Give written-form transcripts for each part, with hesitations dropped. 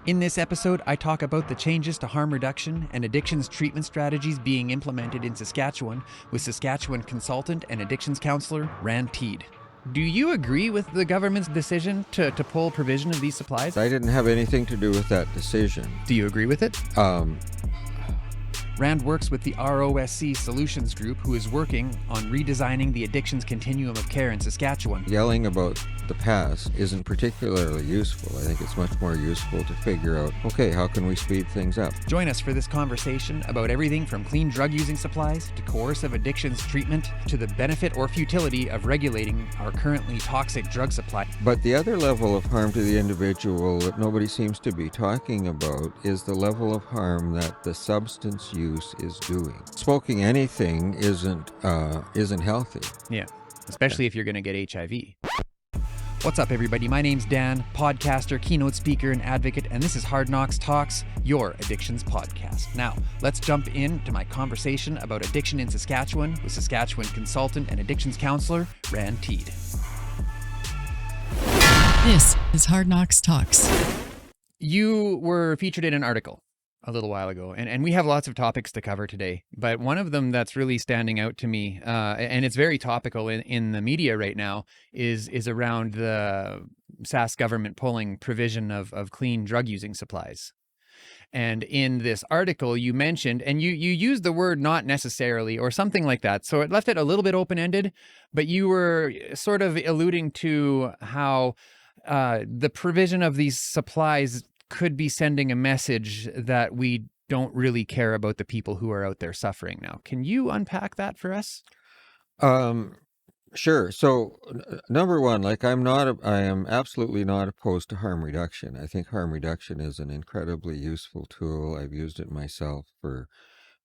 In this episode, I talk about the changes to harm reduction and addictions treatment strategies being implemented in Saskatchewan with Saskatchewan consultant and addictions counsellor Rand Teed. Do you agree with the government's decision to pull provision of these supplies? I didn't have anything to do with that decision. Do you agree with it? Rand works with the ROSC Solutions Group, who is working on redesigning the addictions continuum of care in Saskatchewan. Yelling about the past isn't particularly useful. I think it's much more useful to figure out, okay, how can we speed things up? Join us for this conversation about everything from clean drug-using supplies to coercive addictions treatment to the benefit or futility of regulating our currently toxic drug supply. But the other level of harm to the individual that nobody seems to be talking about is the level of harm that the substance use is doing. Smoking anything isn't healthy. Yeah, especially if you're going to get HIV. What's up, everybody? My name's Dan, podcaster, keynote speaker, and advocate, and this is Hard Knocks Talks, your addictions podcast. Now, let's jump into my conversation about addiction in Saskatchewan with Saskatchewan consultant and addictions counselor, Rand Teed. This is Hard Knocks Talks. You were featured in an article a little while ago, and we have lots of topics to cover today, but one of them that's really standing out to me, and it's very topical in the media right now, is around the Sask government pulling provision of clean drug-using supplies. And in this article, you mentioned, and you used the word not necessarily or something like that, so it left it a little bit open-ended, but you were sort of alluding to how the provision of these supplies could be sending a message that we don't really care about the people who are out there suffering now. Can you unpack that for us? Sure. So, number one, I am absolutely not opposed to harm reduction. I think harm reduction is an incredibly useful tool. I've used it myself for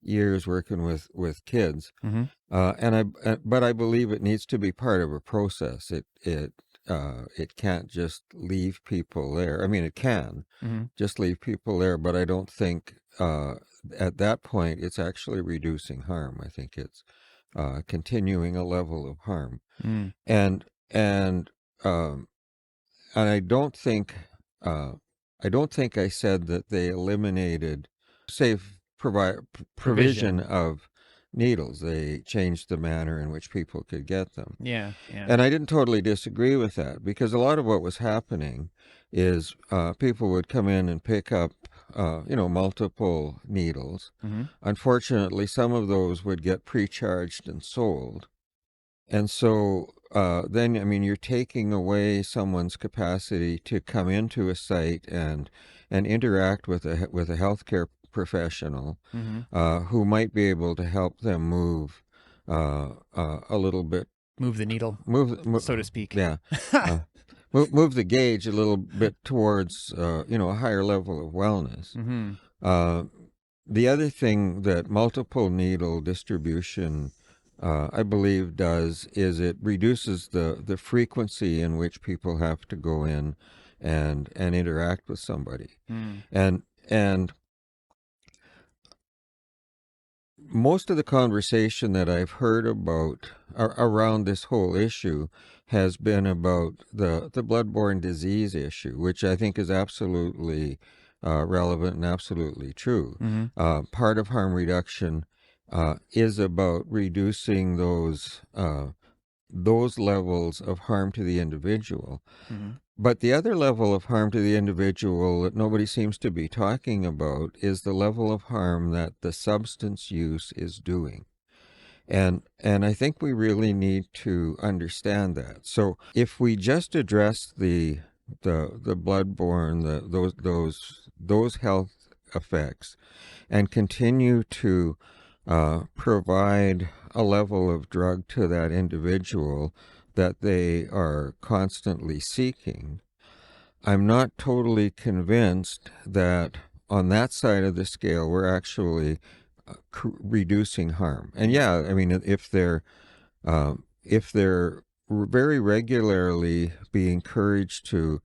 years working with kids. Mm-hmm. But I believe it needs to be part of a process. It can't just leave people there. I mean, it can just leave people there, but I don't think at that point it's actually reducing harm. I think it's continuing a level of harm, and I don't think I said that they eliminated safe provision of needles. They changed the manner in which people could get them. Yeah. And I didn't totally disagree with that, because a lot of what was happening is people would come in and pick up, multiple needles. Mm-hmm. Unfortunately, some of those would get pre-charged and sold. And so then, you're taking away someone's capacity to come into a site and interact with a healthcare professional who might be able to help them move a little bit. Move the needle, so to speak. Yeah. Move the gauge a little bit towards, a higher level of wellness. Mm-hmm. The other thing that multiple needle distribution, I believe, does is it reduces the frequency in which people have to go in and interact with somebody. And most of the conversation that I've heard about around this whole issue has been about the bloodborne disease issue, which I think is absolutely relevant and absolutely true. Mm-hmm. Part of harm reduction is about reducing those levels of harm to the individual. Mm-hmm. But the other level of harm to the individual that nobody seems to be talking about is the level of harm that the substance use is doing. And I think we really need to understand that. So if we just address the bloodborne, those health effects, and continue to provide a level of drug to that individual that they are constantly seeking, I'm not totally convinced that on that side of the scale we're actually reducing harm. And yeah, if they're very regularly be encouraged to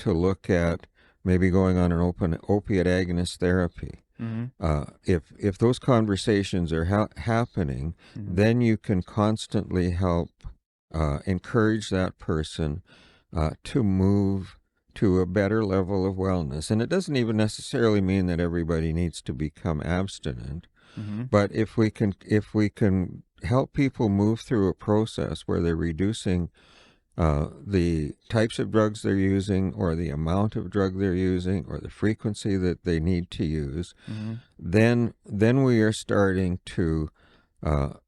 look at maybe going on an opiate agonist therapy. Mm-hmm. If those conversations are happening, then you can constantly help encourage that person to move to a better level of wellness. And it doesn't even necessarily mean that everybody needs to become abstinent. Mm-hmm. But if we can help people move through a process where they're reducing the types of drugs they're using, or the amount of drug they're using, or the frequency that they need to use, Mm-hmm. then we are starting to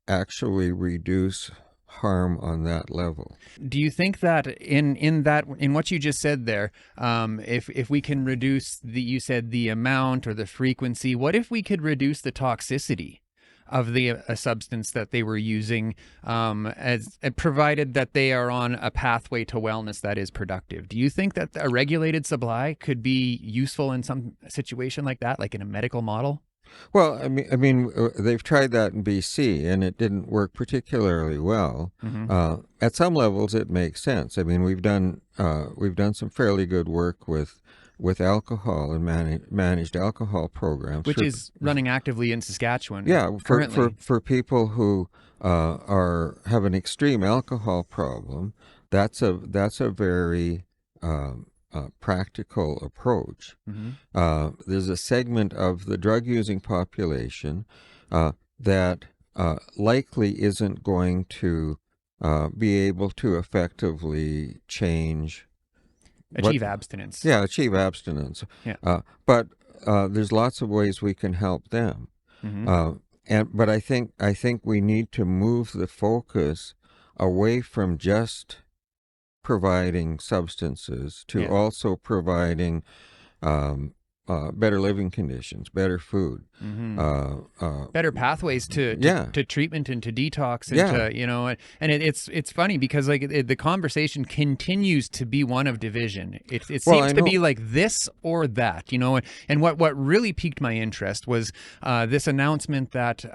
actually reduce harm on that level. Do you think that in what you just said there, if we can reduce you said the amount or the frequency, what if we could reduce the toxicity of the a substance that they were using, as provided that they are on a pathway to wellness that is productive? Do you think that a regulated supply could be useful in some situation like that, like in a medical model? Well, they've tried that in BC, and it didn't work particularly well. Mm-hmm. At some levels, it makes sense. I mean, we've done some fairly good work with alcohol and managed alcohol programs, Which is running actively in Saskatchewan. yeah, currently. for people who have an extreme alcohol problem. That's a very practical approach. Mm-hmm. There's a segment of the drug using population that likely isn't going to be able to effectively change. Achieve abstinence. Yeah, achieve abstinence. Yeah. But there's lots of ways we can help them. Mm-hmm. But I think we need to move the focus away from just providing substances to Yeah. also providing better living conditions, better food, Mm-hmm. Better pathways to treatment and to detox, and Yeah. to, and it's funny because like the conversation continues to be one of division. It Well, seems I to be know. like this or that, and what really piqued my interest was this announcement that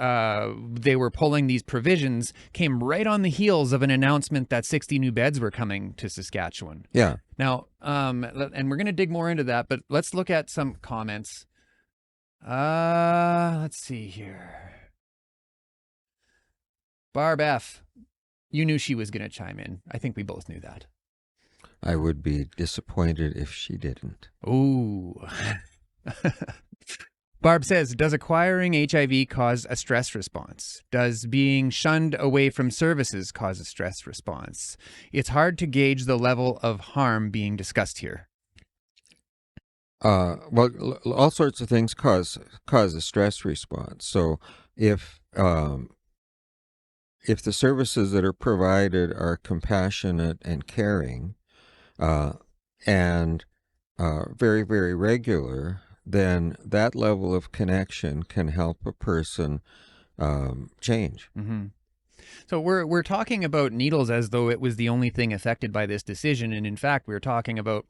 they were pulling these provisions came right on the heels of an announcement that 60 new beds were coming to Saskatchewan. Yeah. Now, and we're going to dig more into that, but let's look at some comments. Let's see here. Barb F, you knew she was going to chime in. I think we both knew that. I would be disappointed if she didn't. Ooh. Barb says, does acquiring HIV cause a stress response? Does being shunned away from services cause a stress response? It's hard to gauge the level of harm being discussed here. All sorts of things cause a stress response. So if the services that are provided are compassionate and caring, and very, very regular, then that level of connection can help a person change. Mm-hmm. So we're talking about needles as though it was the only thing affected by this decision, and in fact, we're talking about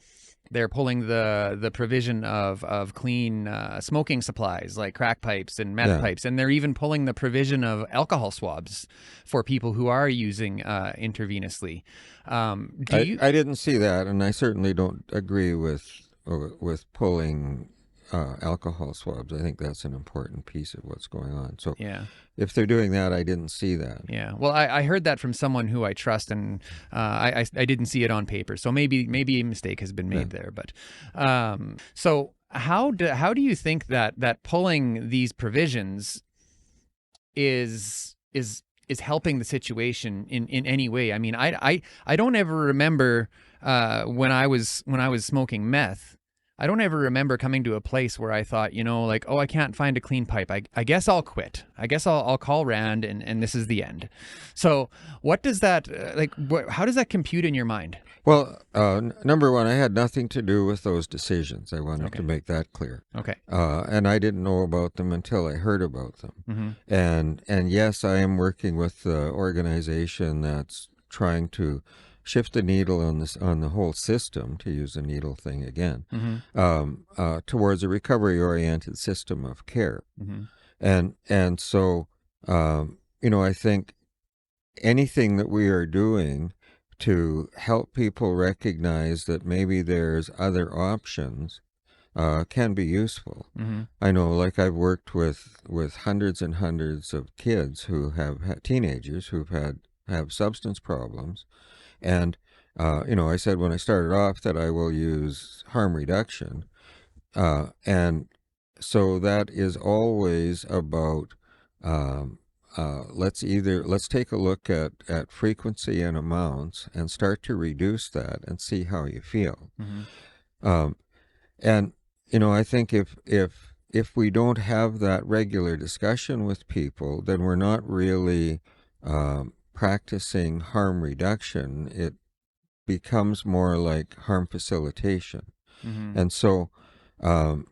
they're pulling the provision of clean smoking supplies like crack pipes and meth pipes, and they're even pulling the provision of alcohol swabs for people who are using intravenously. I didn't see that, and I certainly don't agree with pulling alcohol swabs. I think that's an important piece of what's going on. So yeah. If they're doing that, I didn't see that. Yeah. Well, I heard that from someone who I trust, and I didn't see it on paper. So maybe a mistake has been made there. But so how do you think that pulling these provisions is helping the situation in any way? I mean, I don't ever remember when I was smoking meth. I don't ever remember coming to a place where I thought, like, oh, I can't find a clean pipe. I guess I'll quit. I guess I'll call Rand, and this is the end. So what does that, how does that compute in your mind? Well, number one, I had nothing to do with those decisions. I wanted to make that clear. Okay. And I didn't know about them until I heard about them. Mm-hmm. And yes, I am working with the organization that's trying to shift the needle on the whole system, to use the needle thing again, towards a recovery-oriented system of care. Mm-hmm. And so, I think anything that we are doing to help people recognize that maybe there's other options can be useful. Mm-hmm. I know, like, I've worked with hundreds and hundreds of kids who have teenagers who've have substance problems. And I said when I started off that I will use harm reduction. And so that is always about, let's take a look at frequency and amounts and start to reduce that and see how you feel. Um, and I think if we don't have that regular discussion with people, then we're not really practicing harm reduction. It becomes more like harm facilitation. And so, um,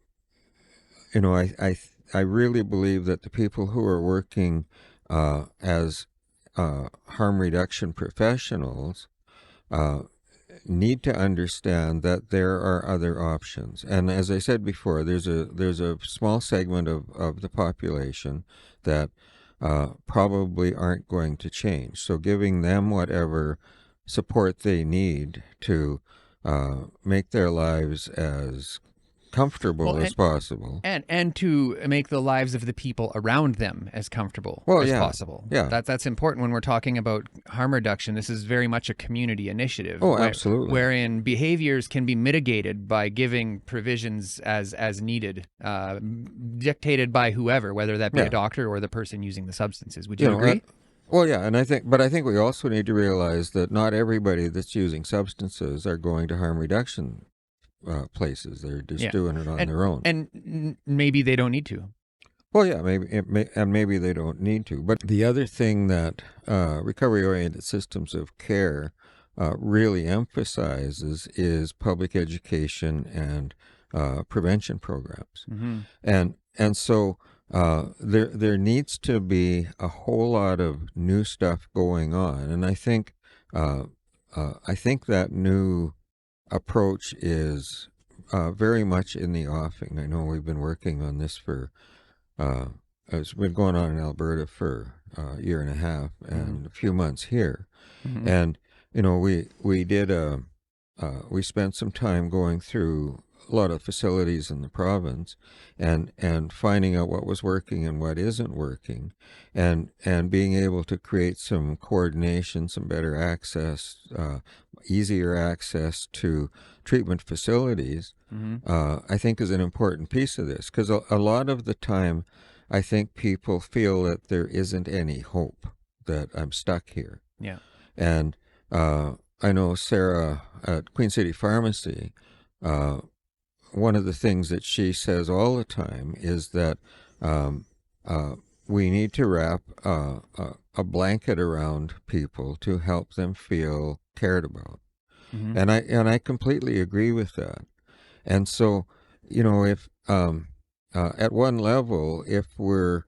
I really believe that the people who are working as harm reduction professionals need to understand that there are other options. And as I said before, there's a small segment of the population that probably aren't going to change. So giving them whatever support they need to make their lives as comfortable as possible. And to make the lives of the people around them as comfortable as possible. Yeah. That's important when we're talking about harm reduction. This is very much a community initiative. Oh, absolutely. Wherein behaviors can be mitigated by giving provisions as needed, dictated by whoever, whether that be a doctor or the person using the substances. Would you agree? Well, yeah, and I think we also need to realize that not everybody that's using substances are going to harm reduction places. They're just doing it on their own. And maybe they don't need to. Well, yeah, maybe they don't need to. But the other thing that recovery-oriented systems of care really emphasizes is public education and prevention programs. And so there needs to be a whole lot of new stuff going on. And I think that new approach is very much in the offing. I know we've been working on this for it's been going on in Alberta for a year and a half and a few months here. And we spent some time going through a lot of facilities in the province and finding out what was working and what isn't working, and being able to create some coordination, some better access, easier access to treatment facilities, I think is an important piece of this, because a lot of the time I think people feel that there isn't any hope, that I'm stuck here. Yeah. And I know Sarah at Queen City Pharmacy, one of the things that she says all the time is that we need to wrap a blanket around people to help them feel cared about. And I completely agree with that. And so, if at one level, if we're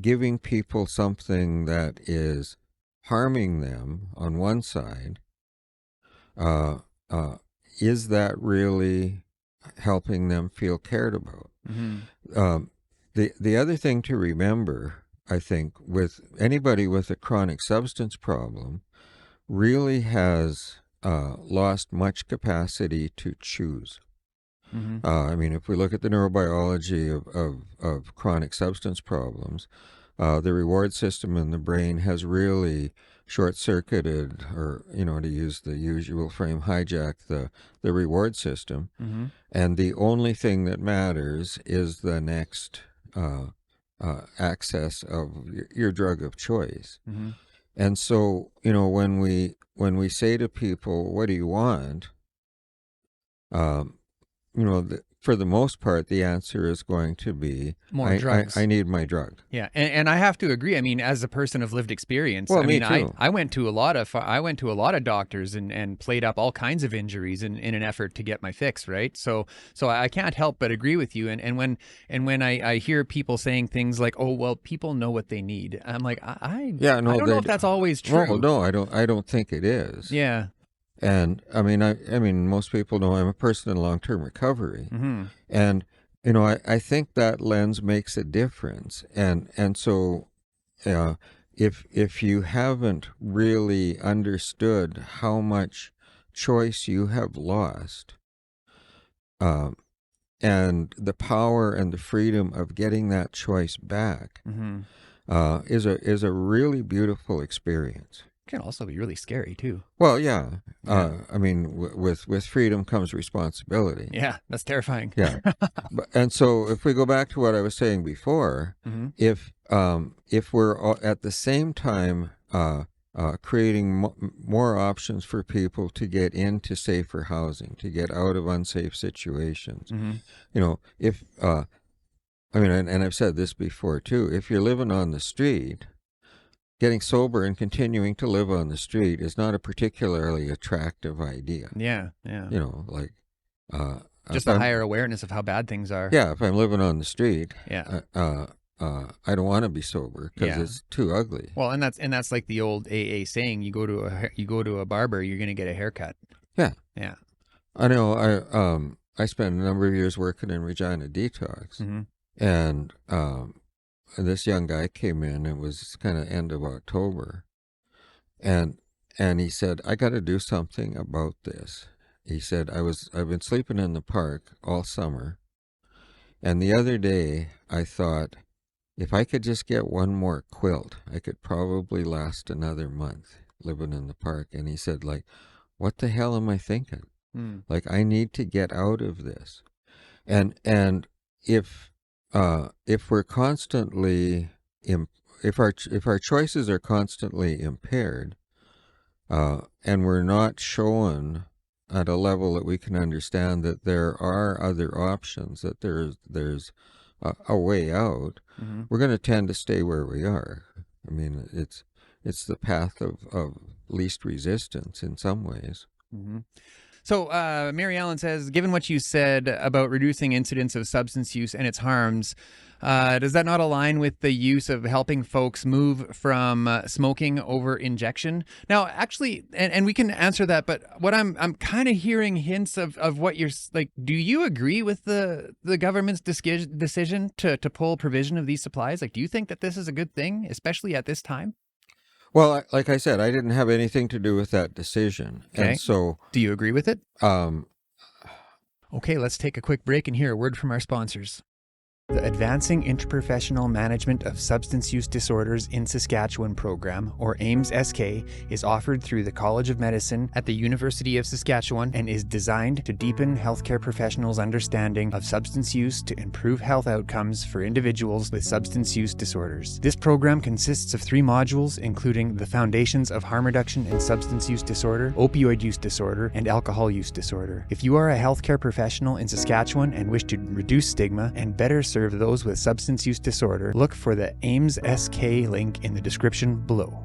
giving people something that is harming them on one side, is that really helping them feel cared about? The other thing to remember, I think, with anybody with a chronic substance problem, really has lost much capacity to choose. I mean, if we look at the neurobiology of chronic substance problems, the reward system in the brain has really short-circuited, or, to use the usual frame, hijacked the reward system. And the only thing that matters is the next access of your drug of choice. And so, when we say to people, what do you want? For the most part, the answer is going to be more drugs. I need my drug. Yeah, and I have to agree. I mean, as a person of lived experience, well, I mean, me too. I went to a lot of doctors and played up all kinds of injuries in an effort to get my fix, right? So I can't help but agree with you. And when I hear people saying things like, "Oh, well, people know what they need," I'm like, I don't know if that's always true. Well, no, I don't think it is. Yeah. And I mean, most people know I'm a person in long-term recovery, and I think that lens makes a difference. And so, if you haven't really understood how much choice you have lost, and the power and the freedom of getting that choice back, is a really beautiful experience. Can also be really scary too. Well, yeah. Yeah. I mean, with freedom comes responsibility. Yeah, that's terrifying. Yeah. And so if we go back to what I was saying before, Mm-hmm. if we're at the same time creating more options for people to get into safer housing, to get out of unsafe situations, Mm-hmm. you know, if I mean, and I've said this before too, if you're living on the street, getting sober and continuing to live on the street is not a particularly attractive idea. Yeah, yeah. You know, like Just a higher awareness of how bad things are. yeah, if I'm living on the street, Yeah. I don't want to be sober because Yeah. it's too ugly. Well, and that's like the old AA saying: you go to a barber, you're going to get a haircut. Yeah, Yeah. I know. I spent a number of years working in Regina Detox, Mm-hmm. and this young guy came in. It was kind of end of October, and he said, "I got to do something about this." He said, I've been sleeping in the park all summer, and the other day I thought, if I could just get one more quilt, I could probably last another month living in the park. And he said, like, what the hell am I thinking? Mm. Like, I need to get out of this. And if we're constantly if our choices are constantly impaired, and we're not shown at a level that we can understand that there are other options, that there's a way out, Mm-hmm. we're going to tend to stay where we are. I mean, it's the path of least resistance in some ways. Mm-hmm. So, Mary Ellen says, given what you said about reducing incidents of substance use and its harms, does that not align with the use of helping folks move from smoking over injection? Now, actually, and we can answer that, but what I'm kind of hearing hints of what you're like. Do you agree with the government's decision to pull provision of these supplies? Like, do you think that this is a good thing, especially at this time? Well, like I said, I didn't have anything to do with that decision. Okay. And so, do you agree with it? um, Okay, let's take a quick break and hear a word from our sponsors. The Advancing Interprofessional Management of Substance Use Disorders in Saskatchewan program, or AIMS-SK, is offered through the College of Medicine at the University of Saskatchewan and is designed to deepen healthcare professionals' understanding of substance use to improve health outcomes for individuals with substance use disorders. This program consists of 3 modules, including the foundations of harm reduction in substance use disorder, opioid use disorder, and alcohol use disorder. If you are a healthcare professional in Saskatchewan and wish to reduce stigma and better serve those with substance use disorder, look for the AIMS-SK link in the description below.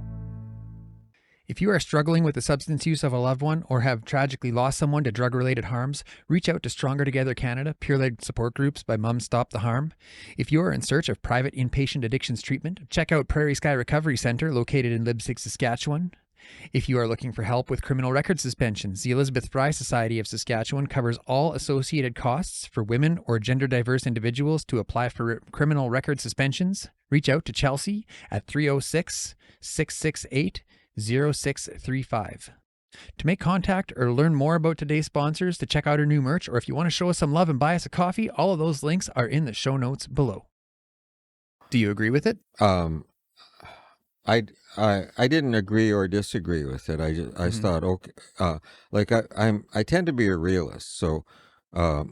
If you are struggling with the substance use of a loved one or have tragically lost someone to drug-related harms, reach out to Stronger Together Canada peer-led support groups by Mums Stop the Harm. If you are in search of private inpatient addictions treatment, check out Prairie Sky Recovery Centre located in Leipzig, Saskatchewan. If you are looking for help with criminal record suspensions, the Elizabeth Fry Society of Saskatchewan covers all associated costs for women or gender diverse individuals to apply for criminal record suspensions. Reach out to Chelsea at 306-668-0635. To make contact or learn more about today's sponsors, to check out our new merch, or if you want to show us some love and buy us a coffee, all of those links are in the show notes below. Do you agree with it? I didn't agree or disagree with it. I just thought, okay, like I tend to be a realist. So,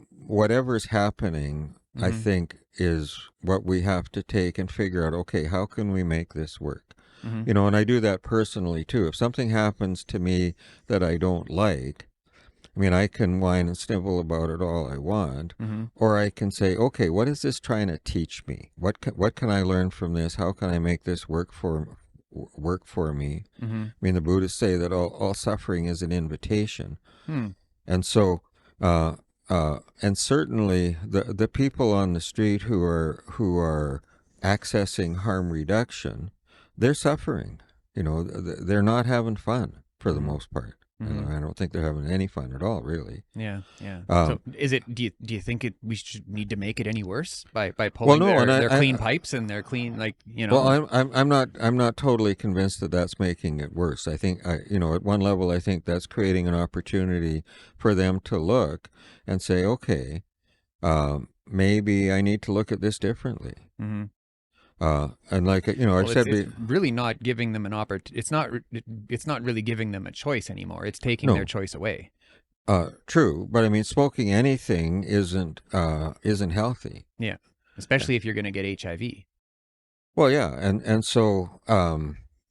whatever's happening, I think is what we have to take and figure out. Okay, how can we make this work? You know, and I do that personally too. If something happens to me that I don't like, I mean, I can whine and snivel about it all I want, or I can say, okay, what is this trying to teach me? What can I learn from this? How can I make this work for me? I mean, the Buddhists say that all suffering is an invitation, and so and certainly the people on the street who are accessing harm reduction, they're suffering. You know, they're not having fun for the most part. I don't think they're having any fun at all, really. Yeah. So is it? Do you think we should need to make it any worse by pulling their clean pipes and their clean, like, you know? Well, I'm not totally convinced that that's making it worse. I think at one level I think that's creating an opportunity for them to look and say, okay, maybe I need to look at this differently. And like, you know, I've Well, said, it's really not giving them an it's not really giving them a choice anymore. It's taking their no, choice away. true, but I mean, smoking anything isn't healthy. Yeah. Especially if you're going to get HIV. Well, yeah, and so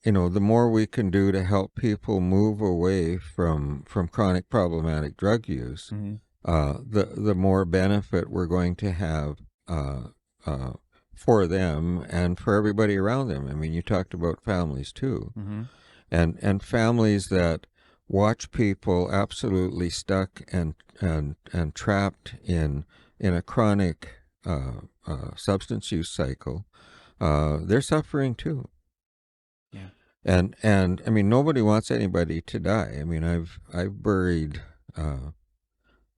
you know, the more we can do to help people move away from chronic problematic drug use, Mm-hmm. the more benefit we're going to have uh, uh, for them and for everybody around them. I mean, you talked about families too, Mm-hmm. and families that watch people absolutely stuck and trapped in a chronic substance use cycle. They're suffering too. Yeah. And I mean, nobody wants anybody to die. I mean, I've buried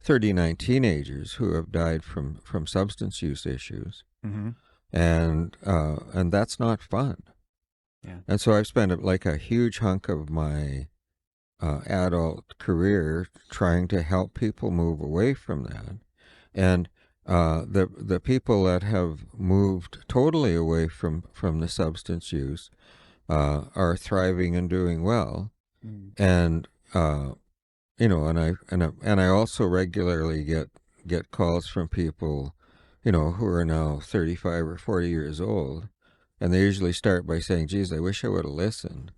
39 teenagers who have died from substance use issues, Mm-hmm. and that's not fun. Yeah. And so I've spent like a huge hunk of my adult career trying to help people move away from that, and the people that have moved totally away from the substance use are thriving and doing well, Mm. and you know, and I also regularly get calls from people, you know, who are now 35 or 40 years old, and they usually start by saying, "Geez, I wish I would have listened,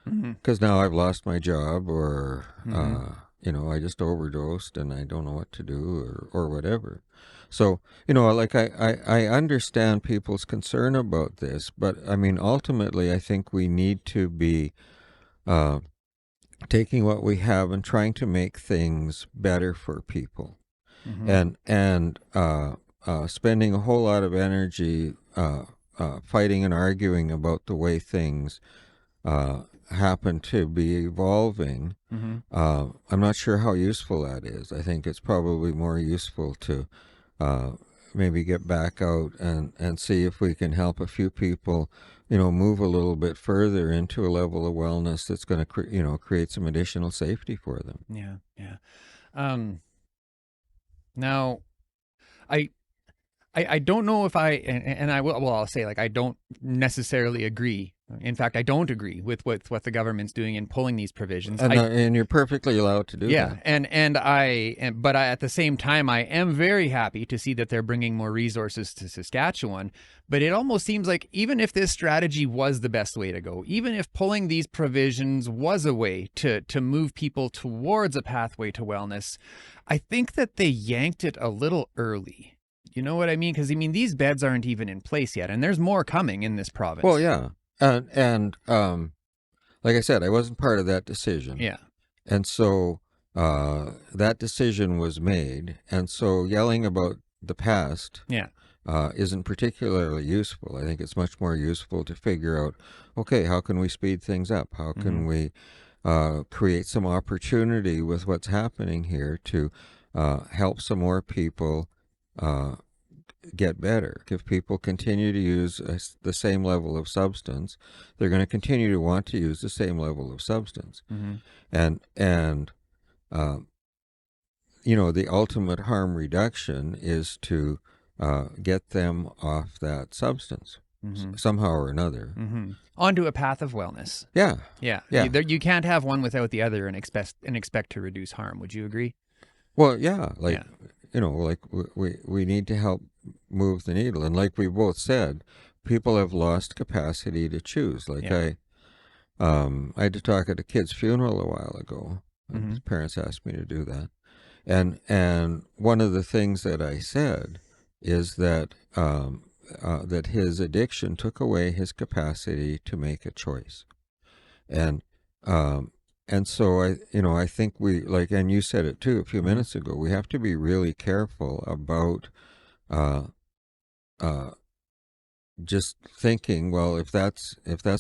Mm-hmm. because now I've lost my job, or Mm-hmm. you know, I just overdosed and I don't know what to do, or whatever." So, you know, like I understand people's concern about this, but I mean, ultimately, I think we need to be uh, taking what we have and trying to make things better for people, Mm-hmm. and spending a whole lot of energy fighting and arguing about the way things happen to be evolving. Mm-hmm. I'm not sure how useful that is. I think it's probably more useful to uh, maybe get back out and see if we can help a few people, you know, move a little bit further into a level of wellness that's going to, you know, create some additional safety for them. Yeah. Yeah. Um, now I, I don't know if and I will, well, I'll say, like, I don't necessarily agree. In fact, I don't agree with what the government's doing in pulling these provisions. And you're perfectly allowed to do Yeah, that. but at the same time, I am very happy to see that they're bringing more resources to Saskatchewan. But it almost seems like, even if this strategy was the best way to go, even if pulling these provisions was a way to move people towards a pathway to wellness, I think that they yanked it a little early. You know what I mean? Because I mean, these beds aren't even in place yet, and there's more coming in this Well, province. yeah. And like I said, I wasn't part of that decision. Yeah, And so that decision was made. And so yelling about the past yeah. isn't particularly useful. I think it's much more useful to figure out, okay, how can we speed things up? How can Mm-hmm. we create some opportunity with what's happening here to help some more people uh, get better? If people continue to use the same level of substance, they're going to continue to want to use the same level of substance. Mm-hmm. And um, you know, the ultimate harm reduction is to get them off that substance Mm-hmm. somehow or another. Mm-hmm. Onto a path of wellness. Yeah, Yeah, yeah. you can't have one without the other and expect to reduce harm. Would you agree? Well, yeah, like, Yeah. you know, like we need to help move the needle, and like we both said, people have lost capacity to choose. Like Yeah. I had to talk at a kid's funeral a while ago. Mm-hmm. His parents asked me to do that, and one of the things that I said is that that his addiction took away his capacity to make a choice, and um, and so I think we, like, and you said it too a few Mm-hmm. minutes ago, we have to be really careful about uh, uh, just thinking, well, if that's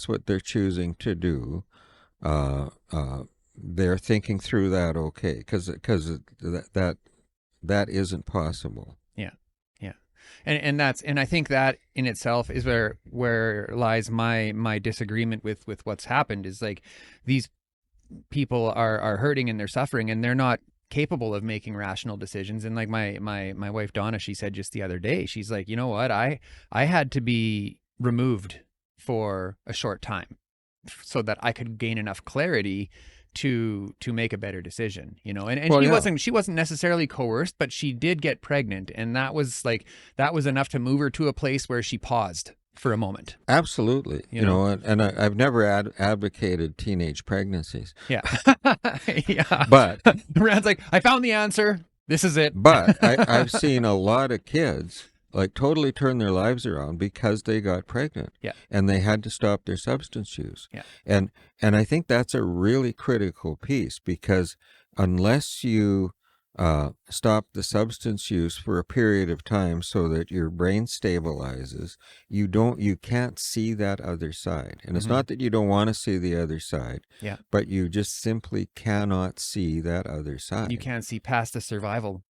what they're choosing to do, uh, uh, they're thinking through that, okay, because that isn't possible. Yeah. Yeah. And I think that in itself is where lies my disagreement with what's happened, is like, these people are hurting and they're suffering and they're not capable of making rational decisions. And like my wife Donna, she said just the other day, she's like, you know what, I had to be removed for a short time so that I could gain enough clarity to make a better decision, you know. And Well, she wasn't necessarily coerced, but she did get pregnant, and that was enough to move her to a place where she paused for a moment. absolutely. You know? And I've never advocated teenage pregnancies. Yeah. Yeah. But Rand's like, I found the answer. This is it. But I've seen a lot of kids like totally turn their lives around because they got pregnant. Yeah. And they had to stop their substance use. Yeah. And I think that's a really critical piece, because unless you stop the substance use for a period of time so that your brain stabilizes, you can't see that other side. And it's not that you don't want to see the other side, Yeah. but you just simply cannot see that other side. You can't see past the survival.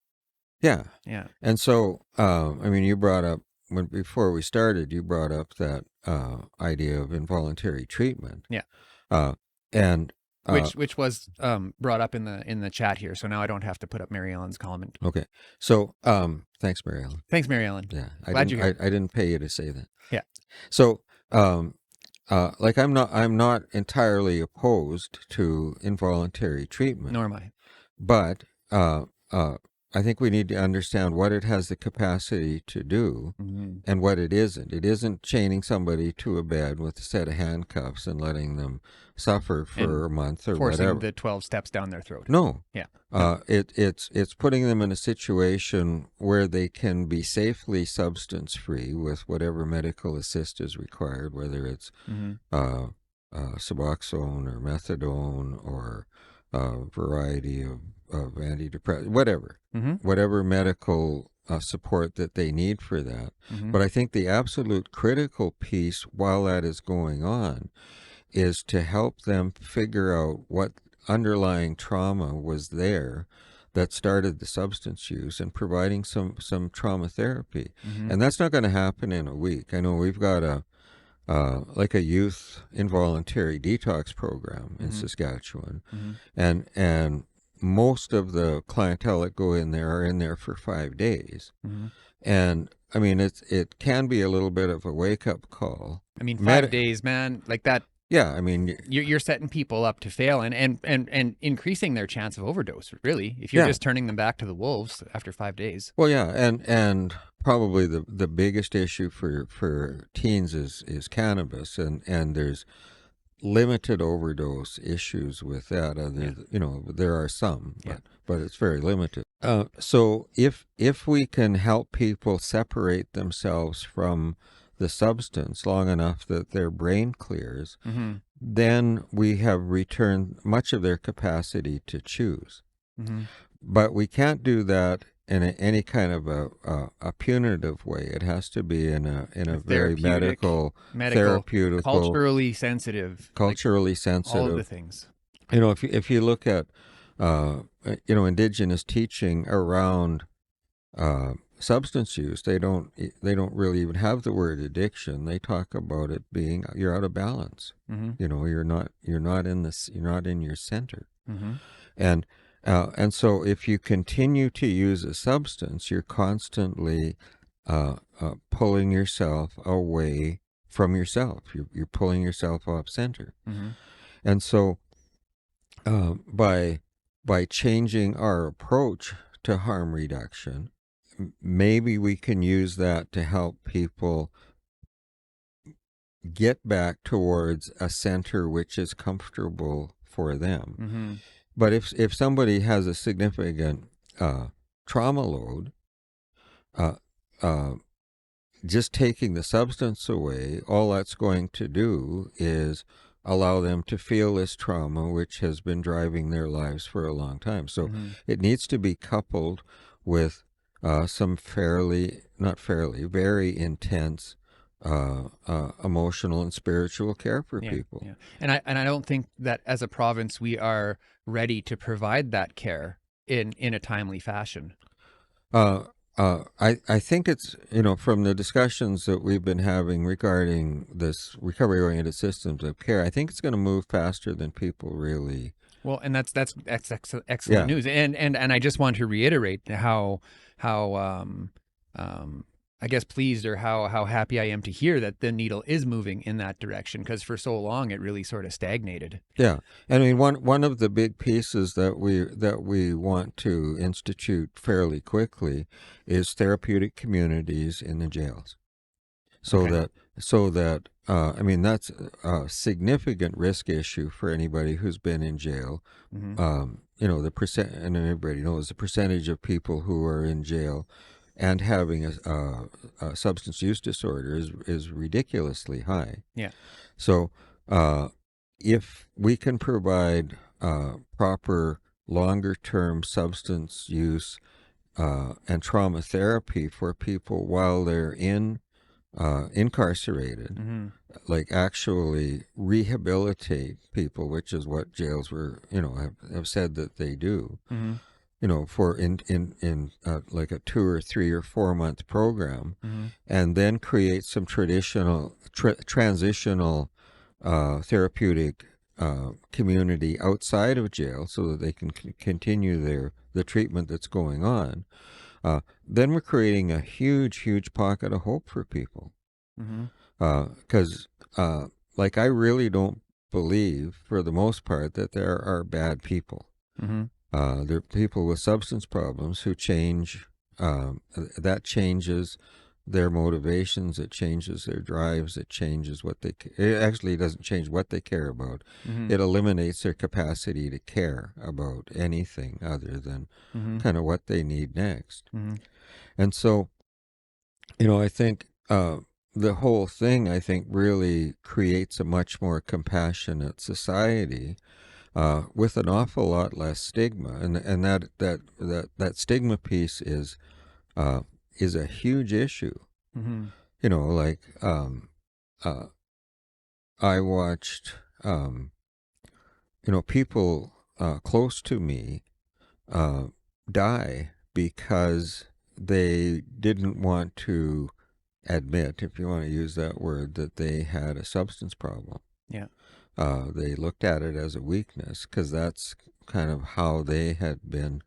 Yeah. Yeah. And so, I mean, you brought up, before we started, you brought up that idea of involuntary treatment. Yeah. And Which was brought up in the chat here, so now I don't have to put up Mary Ellen's comment. okay. So, thanks, Mary Ellen. Thanks, Mary Ellen. Yeah. Glad you're here. I didn't pay you to say that. Yeah. So, like I'm not entirely opposed to involuntary treatment, Nor am I. but I think we need to understand what it has the capacity to do and what it isn't. It isn't chaining somebody to a bed with a set of handcuffs and letting them suffer for a month or Forcing whatever. the 12 steps down their throat. No. Yeah. It's putting them in a situation where they can be safely substance free with whatever medical assist is required, whether it's Suboxone or methadone or a variety of antidepressants, whatever medical support that they need for that. But I think the absolute critical piece while that is going on is to help them figure out what underlying trauma was there that started the substance use, and providing some trauma therapy. And that's not going to happen in a week. I know we've got a youth involuntary detox program in Saskatchewan, and most of the clientele that go in there are in there for 5 days. And I mean, it can be a little bit of a wake up call. I mean, 5 days, man, like that. Yeah, I mean, you're setting people up to fail and increasing their chance of overdose, really, if you're just turning them back to the wolves after 5 days. Well, yeah, and probably the biggest issue for teens is cannabis, and there's limited overdose issues with that. There are some, but it's very limited. So if we can help people separate themselves from the substance long enough that their brain clears, then we have returned much of their capacity to choose. But we can't do that in any kind of a punitive way. It has to be in a very medical, therapeutical, culturally sensitive, all of the things. You know, if you look at indigenous teaching around substance use, they don't really even have the word addiction. They talk about it being you're out of balance. You know, you're not in your center. And so if you continue to use a substance, you're constantly pulling yourself away from yourself. You're pulling yourself off center. And so by changing our approach to harm reduction, maybe we can use that to help people get back towards a center which is comfortable for them. But if somebody has a significant trauma load, just taking the substance away, all that's going to do is allow them to feel this trauma, which has been driving their lives for a long time. So it needs to be coupled with some very intense emotional and spiritual care for people. Yeah. And I don't think that as a province we are ready to provide that care in a timely fashion. I think it's, from the discussions that we've been having regarding this recovery-oriented systems of care, I think it's going to move faster than people really. Well, and that's excellent news. And I just want to reiterate how I guess, pleased or how happy I am to hear that the needle is moving in that direction, because for so long it really sort of stagnated. Yeah, I mean, one of the big pieces that we want to institute fairly quickly is therapeutic communities in the jails, so Okay. that I mean, that's a significant risk issue for anybody who's been in jail. Mm-hmm. You know, the percent, and everybody knows the percentage of people who are in jail and having a substance use disorder is ridiculously high. Yeah. So, if we can provide proper longer term substance use and trauma therapy for people while they're incarcerated, Mm-hmm. like actually rehabilitate people, which is what jails have said that they do. Mm-hmm. You know, for in like a 2 or 3 or 4 month program, Mm-hmm. and then create some transitional therapeutic community outside of jail so that they can continue the treatment that's going on. Then we're creating a huge pocket of hope for people. Mm-hmm. Because like, I really don't believe, for the most part, that there are bad people. Mm-hmm. There are people with substance problems who change. That changes their motivations. It changes their drives. It changes it actually doesn't change what they care about. Mm-hmm. It eliminates their capacity to care about anything other than Mm-hmm. kind of what they need next. Mm-hmm. And so, I think the whole thing, I think, really creates a much more compassionate society with an awful lot less stigma, and that stigma piece is a huge issue. Mm-hmm. Like, I watched people close to me die because they didn't want to admit, if you want to use that word, that they had a substance problem. Yeah. They looked at it as a weakness because that's kind of how they had been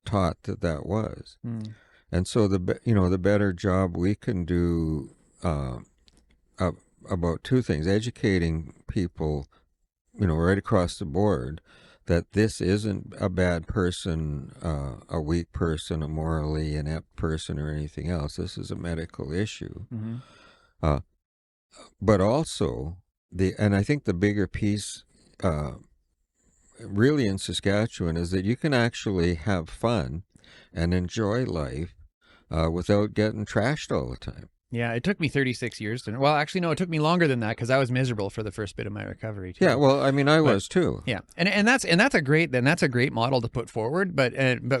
taught that was. Mm. And so the better job we can do about two things: educating people, right across the board, that this isn't a bad person, a weak person, a morally inept person, or anything else. This is a medical issue. Mm-hmm. But also, and I think the bigger piece really in Saskatchewan is that you can actually have fun and enjoy life without getting trashed all the time. Yeah, it took me 36 years to. Well, actually, no, it took me longer than that, because I was miserable for the first bit of my recovery too. Yeah, well, I mean, I was too. Yeah, and that's a great model to put forward. But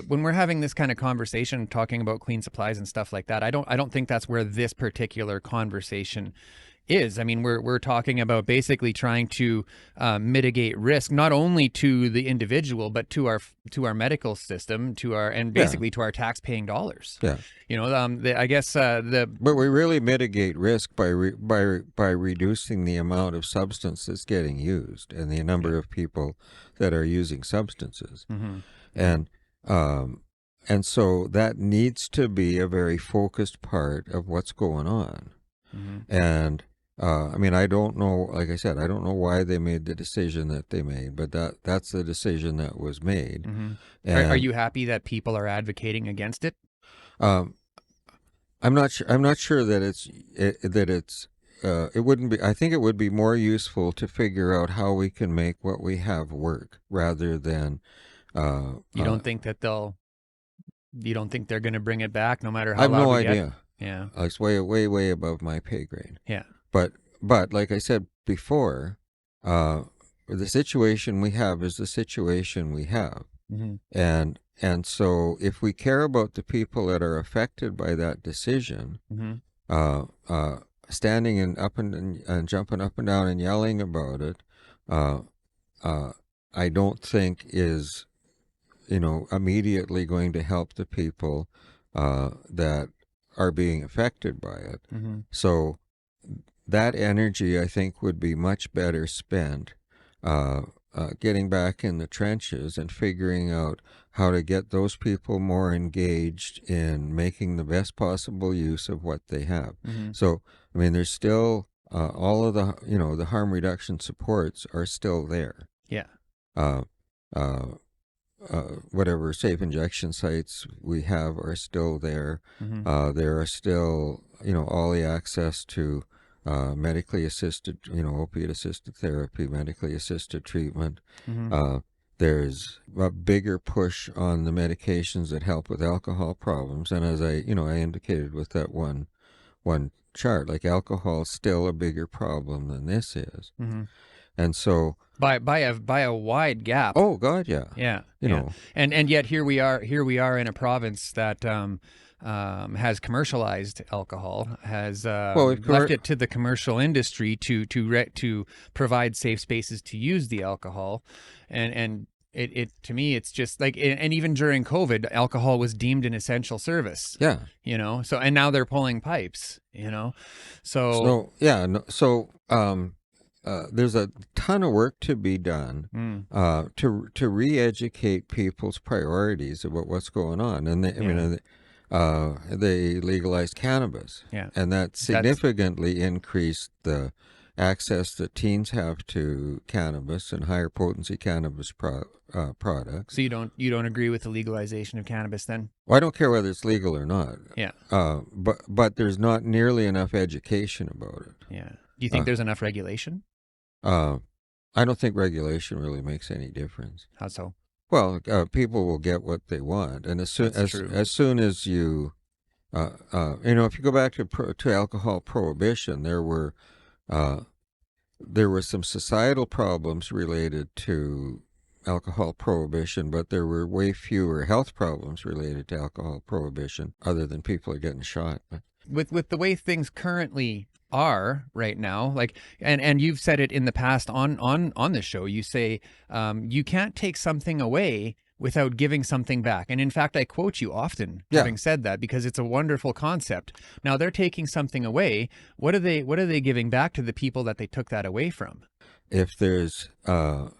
when we're having this kind of conversation, talking about clean supplies and stuff like that, I don't think that's where this particular conversation is. I mean, we're talking about basically trying to mitigate risk, not only to the individual, but to our medical system, basically to our tax-paying dollars. Yeah. I guess But we really mitigate risk by reducing the amount of substance that's getting used and the number of people that are using substances. Mm-hmm. And so that needs to be a very focused part of what's going on. Mm-hmm. And I mean, I don't know, like I said, I don't know why they made the decision that they made, but that's the decision that was made. Mm-hmm. And, are you happy that people are advocating against it? I'm not sure. I'm not sure that it wouldn't be. I think it would be more useful to figure out how we can make what we have work, rather than. You don't think that You don't think they're going to bring it back, no matter how I have loud no we get? idea. Yeah. It's way above my pay grade. Yeah. But like I said before, the situation we have is the situation we have. Mm-hmm. And so if we care about the people that are affected by that decision, Mm-hmm. Standing and jumping up and down and yelling about it, I don't think is, immediately going to help the people that are being affected by it. Mm-hmm. So that energy, I think, would be much better spent getting back in the trenches and figuring out how to get those people more engaged in making the best possible use of what they have. Mm-hmm. So, I mean, there's still all of the, the harm reduction supports are still there. Yeah. Uh, uh, whatever safe injection sites we have are still there. Mm-hmm. There are still, all the access to medically assisted, opiate assisted therapy, medically assisted treatment. Mm-hmm. There's a bigger push on the medications that help with alcohol problems. And as I indicated with that one chart, like alcohol is still a bigger problem than this is. Mm-hmm. And so by a wide gap. oh God, yeah. Yeah. You yeah. know. And yet here we are in a province that has commercialized alcohol, has left it to the commercial industry to provide safe spaces to use the alcohol, and it to me it's just like, and even during COVID, alcohol was deemed an essential service. Yeah. So and now they're pulling pipes. So yeah. No, so there's a ton of work to be done to re-educate people's priorities about what's going on, and they legalized cannabis, and that significantly increased the access that teens have to cannabis and higher potency cannabis products. So you don't agree with the legalization of cannabis then? Well, I don't care whether it's legal or not. Yeah. But there's not nearly enough education about it. Yeah. Do you think there's enough regulation? I don't think regulation really makes any difference. How so? Well, people will get what they want, and as soon as you, if you go back to alcohol prohibition, there were some societal problems related to alcohol prohibition, but there were way fewer health problems related to alcohol prohibition, other than people are getting shot. With the way things currently are right now, like, and you've said it in the past on this show, you say you can't take something away without giving something back. And in fact, I quote you often having said that, because it's a wonderful concept. Now they're taking something away. What are they giving back to the people that they took that away from? If there's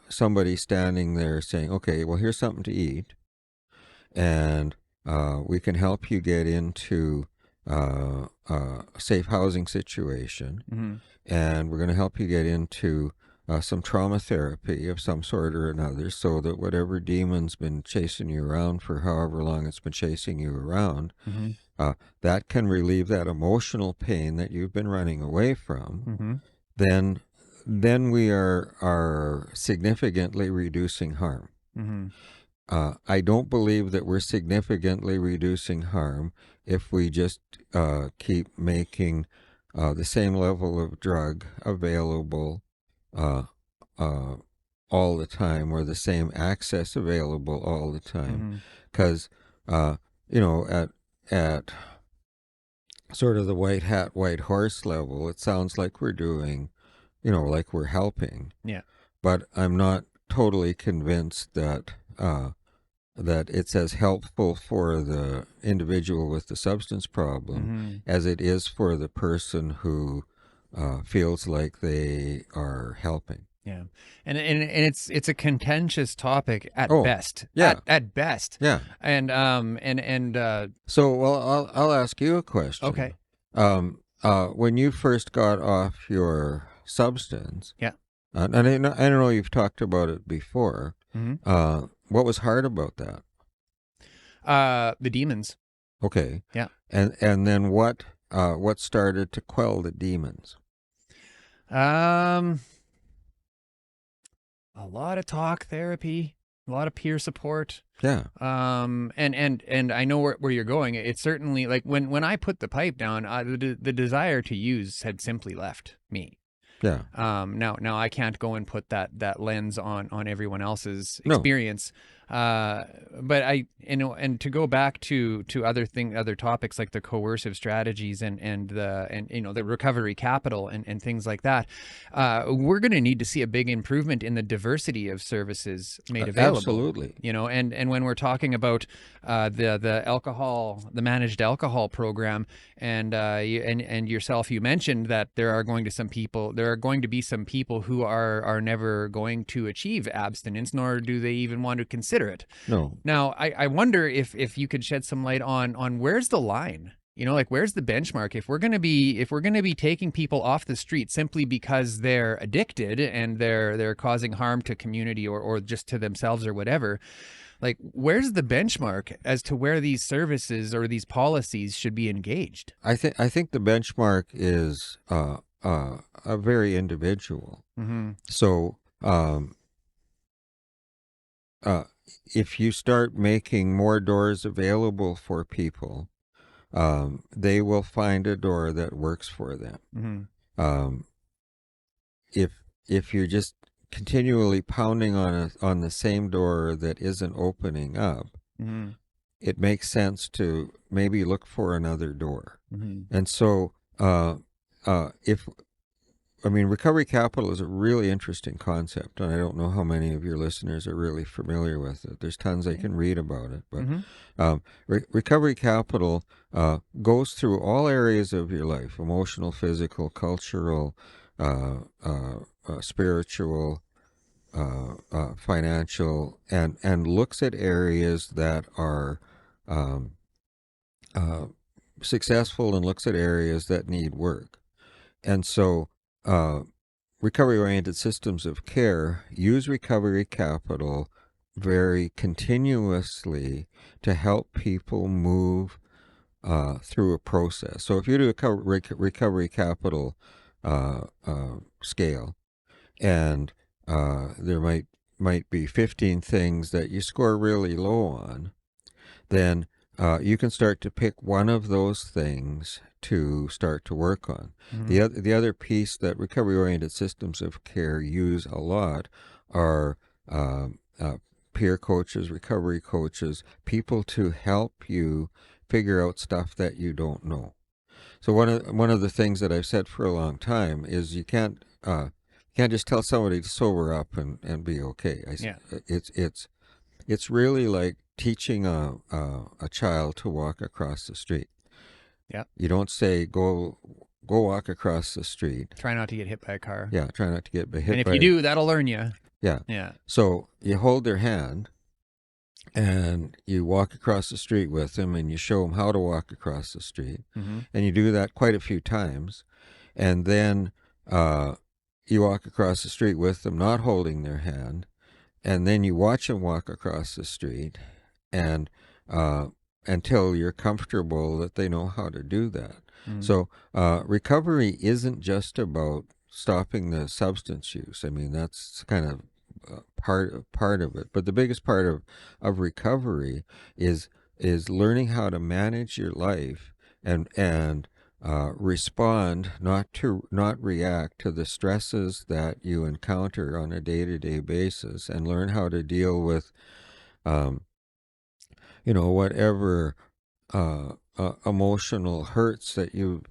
somebody standing there saying, okay, well, here's something to eat, and we can help you get into a safe housing situation, and we're going to help you get into some trauma therapy of some sort or another, so that whatever demon's been chasing you around for however long it's been chasing you around, that can relieve that emotional pain that you've been running away from, then we are significantly reducing harm. I don't believe that we're significantly reducing harm if we just keep making the same level of drug available all the time, or the same access available all the time. Because, at sort of the white hat, white horse level, it sounds like we're doing, like we're helping. Yeah. But I'm not totally convinced that it's as helpful for the individual with the substance problem as it is for the person who feels like they are helping. Yeah, and it's a contentious topic at best. Yeah, at best. Yeah, and so, well, I'll ask you a question. Okay. When you first got off your substance, and I know you've talked about it before. What was hard about that? The demons. Okay. Yeah. And then what started to quell the demons? A lot of talk therapy, a lot of peer support. Yeah. And I know where you're going. It's certainly like when I put the pipe down, the desire to use had simply left me. Yeah. Now I can't go and put that lens on everyone else's experience. But and to go back to other topics like the coercive strategies and the recovery capital and things like that, we're going to need to see a big improvement in the diversity of services made available. Absolutely. And when we're talking about the managed alcohol program, and yourself, you mentioned that there are going to be some people who are never going to achieve abstinence, nor do they even want to consider it. No. Now, I wonder if you could shed some light on where's the line? Where's the benchmark? If we're going to be taking people off the street simply because they're addicted and they're causing harm to community or just to themselves or whatever, like, where's the benchmark as to where these services or these policies should be engaged? I think the benchmark is a very individual. Mm-hmm. So if you start making more doors available for people, they will find a door that works for them. Mm-hmm. If you're just continually pounding on the same door that isn't opening up, Mm-hmm. it makes sense to maybe look for another door. Mm-hmm. And so, recovery capital is a really interesting concept, and I don't know how many of your listeners are really familiar with it. There's tons they can read about it, but Mm-hmm. recovery capital goes through all areas of your life: emotional, physical, cultural, spiritual, financial, and looks at areas that are successful and looks at areas that need work. And so recovery-oriented systems of care use recovery capital very continuously to help people move through a process. So if you do a recovery capital scale, and there might be 15 things that you score really low on, then you can start to pick one of those things to start to work on. Mm-hmm. The other piece that recovery-oriented systems of care use a lot are peer coaches, recovery coaches, people to help you figure out stuff that you don't know. So one of the things that I've said for a long time is you can't just tell somebody to sober up and be okay. Yeah. It's really like teaching a child to walk across the street. Yeah. You don't say go walk across the street. Try not to get hit by a car. Yeah, try not to get hit. And if by you do, that'll learn you. Yeah. Yeah. So you hold their hand, and you walk across the street with them, and you show them how to walk across the street, Mm-hmm. and you do that quite a few times, and then you walk across the street with them, not holding their hand, and then you watch them walk across the street, and until you're comfortable that they know how to do that. Mm-hmm. So recovery isn't just about stopping the substance use. I mean, that's kind of part of it. But the biggest part of recovery is learning how to manage your life and respond, not react to the stresses that you encounter on a day-to-day basis, and learn how to deal with whatever emotional hurts that you're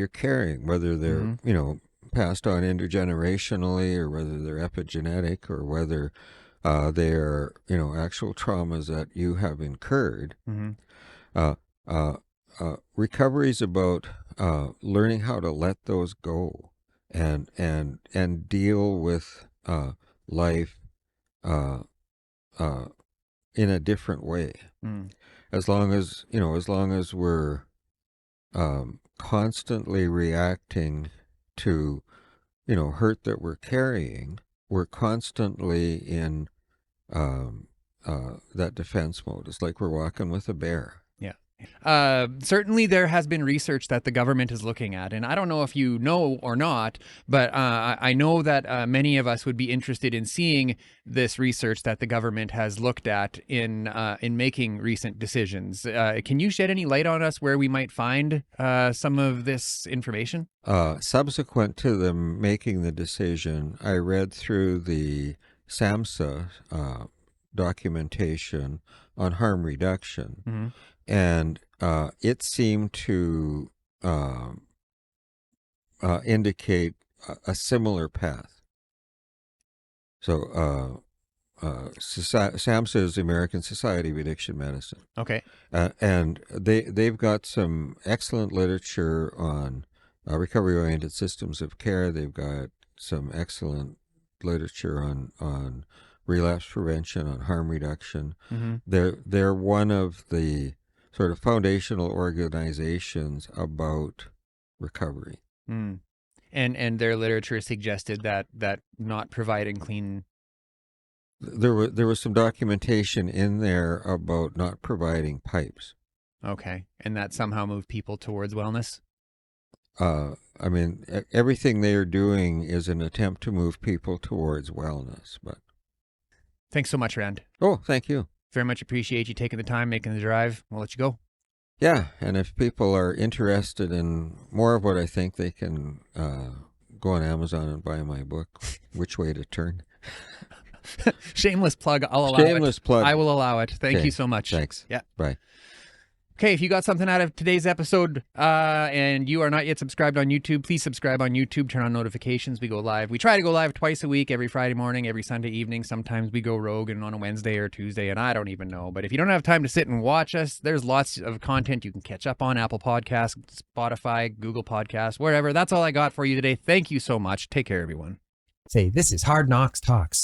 carrying, whether they're passed on intergenerationally, or whether they're epigenetic, or whether they're actual traumas that you have incurred. Mm-hmm. Recovery is about learning how to let those go and deal with life in a different way. Mm. As long as we're constantly reacting to hurt that we're carrying, we're constantly in that defense mode. It's like we're walking with a bear. Certainly there has been research that the government is looking at, and I don't know if you know or not, but I know that many of us would be interested in seeing this research that the government has looked at in making recent decisions. Can you shed any light on us where we might find some of this information? Subsequent to them making the decision, I read through the SAMHSA documentation on harm reduction, Mm-hmm. and it seemed to indicate a similar path. So SAMHSA is the American Society of Addiction Medicine. Okay. And they've got some excellent literature on recovery-oriented systems of care. They've got some excellent literature on relapse prevention, on harm reduction. Mm-hmm. They're one of the sort of foundational organizations about recovery. Mm. And their literature suggested that not providing clean. There was some documentation in there about not providing pipes. Okay, and that somehow moved people towards wellness. I mean, everything they are doing is an attempt to move people towards wellness. But Thanks so much, Rand. oh, thank you. Very much appreciate you taking the time, making the drive. We'll let you go. Yeah, and if people are interested in more of what I think, they can go on Amazon and buy my book, Which Way to Turn. Shameless plug. I'll allow it. Shameless plug. I will allow it. Thank Okay, you so much. Thanks. Yeah. Bye. Okay, if you got something out of today's episode and you are not yet subscribed on YouTube, please subscribe on YouTube, turn on notifications. We go live. We try to go live twice a week, every Friday morning, every Sunday evening. Sometimes we go rogue and on a Wednesday or Tuesday, and I don't even know. But if you don't have time to sit and watch us, there's lots of content you can catch up on. Apple Podcasts, Spotify, Google Podcasts, wherever. That's all I got for you today. Thank you so much. Take care, everyone. Say, this is Hard Knocks Talks.